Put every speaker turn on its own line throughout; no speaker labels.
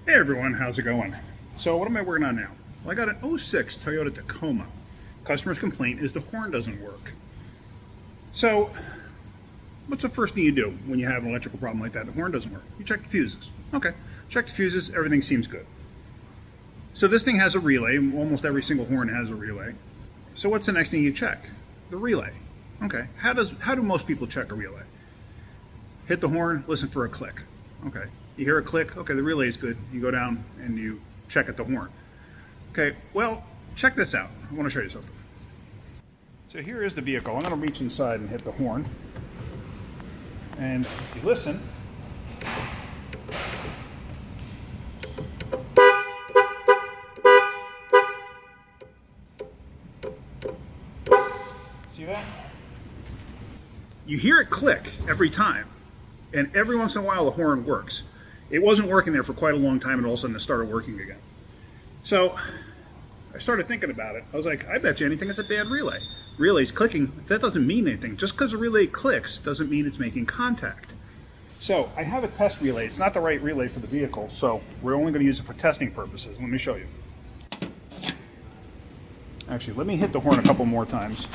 Hey everyone, how's it going? So what am I working on now? Well, I got an '06 Toyota Tacoma. Customer's complaint is the horn doesn't work. So what's the first thing you do when you have an electrical problem like that? The horn doesn't work. You check the fuses. Okay, check the fuses, everything seems good. So this thing has a relay. Almost every single horn has a relay. So what's the next thing you check? The relay. Okay, how do most people check a relay? Hit the horn, listen for a click. Okay, you hear a click, okay, the relay is good. You go down and you check at the horn. Okay, well, check this out. I want to show you something. So here is the vehicle. I'm going to reach inside and hit the horn. And if you listen, see that? You hear it click every time. And every once in a while the horn works. It wasn't working there for quite a long time, and all of a sudden it started working again. So I started thinking about it. I was like, I bet you anything it's a bad relay. Relay's clicking, that doesn't mean anything. Just because a relay clicks doesn't mean it's making contact. So I have a test relay. It's not the right relay for the vehicle, so we're only going to use it for testing purposes. Let me show you. Actually, let me hit the horn a couple more times.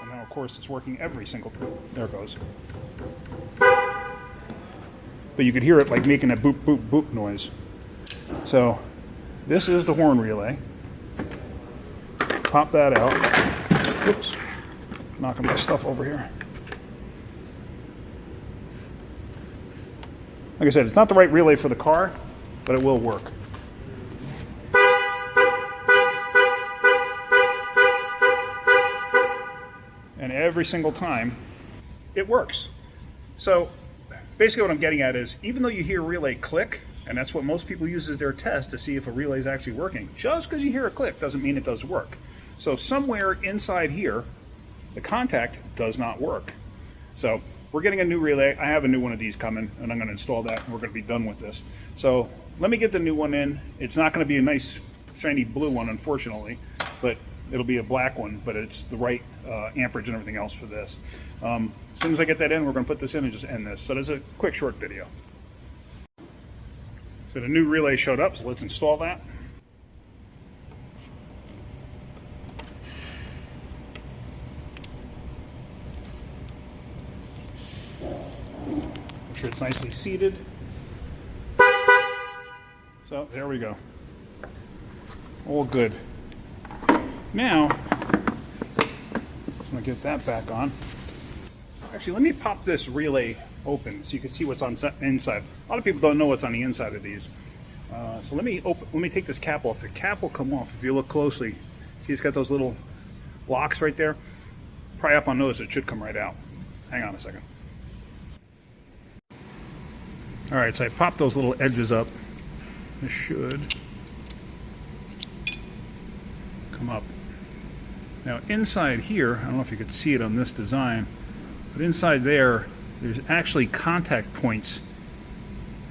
Of course, it's working every single time. There it goes. But you could hear it like making a boop, boop, boop noise. So this is the horn relay. Pop that out. Whoops. Knocking my stuff over here. Like I said, it's not the right relay for the car, but it will work. And every single time it works. So basically what I'm getting at is, even though you hear relay click, and that's what most people use as their test to see if a relay is actually working, just because you hear a click doesn't mean it does work. So somewhere inside here, the contact does not work. So we're getting a new relay. I have a new one of these coming, and I'm going to install that, and we're going to be done with this. So let me get the new one in. It's not going to be a nice shiny blue one, unfortunately, but it'll be a black one, but it's the right amperage and everything else for this. As soon as I get that in, we're going to put this in and just end this. So there's a quick short video. So the new relay showed up, so let's install that. Make sure it's nicely seated. So there we go. All good. Now, I'm going to get that back on. Actually, let me pop this relay open so you can see what's on inside. A lot of people don't know what's on the inside of these. So let me take this cap off. The cap will come off if you look closely. See, it's got those little locks right there. Pry up on those, it should come right out. Hang on a second. All right, so I popped those little edges up. This should come up. Now inside here, I don't know if you could see it on this design, but inside there's actually contact points.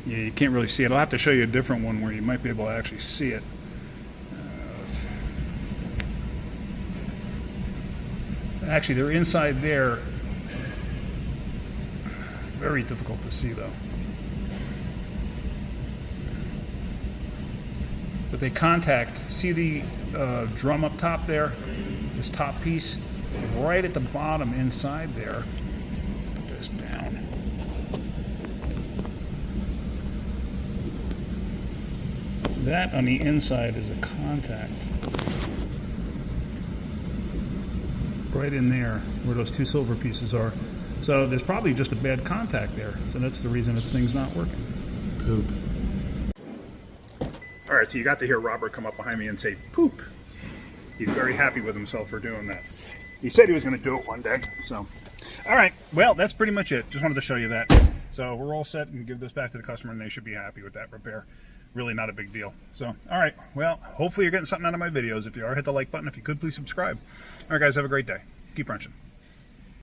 Yeah, you can't really see it. I'll have to show you a different one where you might be able to actually see it. Actually, they're inside there. Very difficult to see though. But they contact, see the drum up top there? This top piece, right at the bottom inside there. Put this down. That on the inside is a contact. Right in there, where those two silver pieces are. So there's probably just a bad contact there. So that's the reason this thing's not working. Poop. All right, so you got to hear Robert come up behind me and say, poop. He's very happy with himself for doing that. He said he was going to do it one day. So, all right, well, that's pretty much it. Just wanted to show you that. So we're all set and give this back to the customer, and they should be happy with that repair. Really not a big deal. So, all right, well, hopefully you're getting something out of my videos. If you are, hit the like button. If you could, please subscribe. All right, guys, have a great day. Keep wrenching.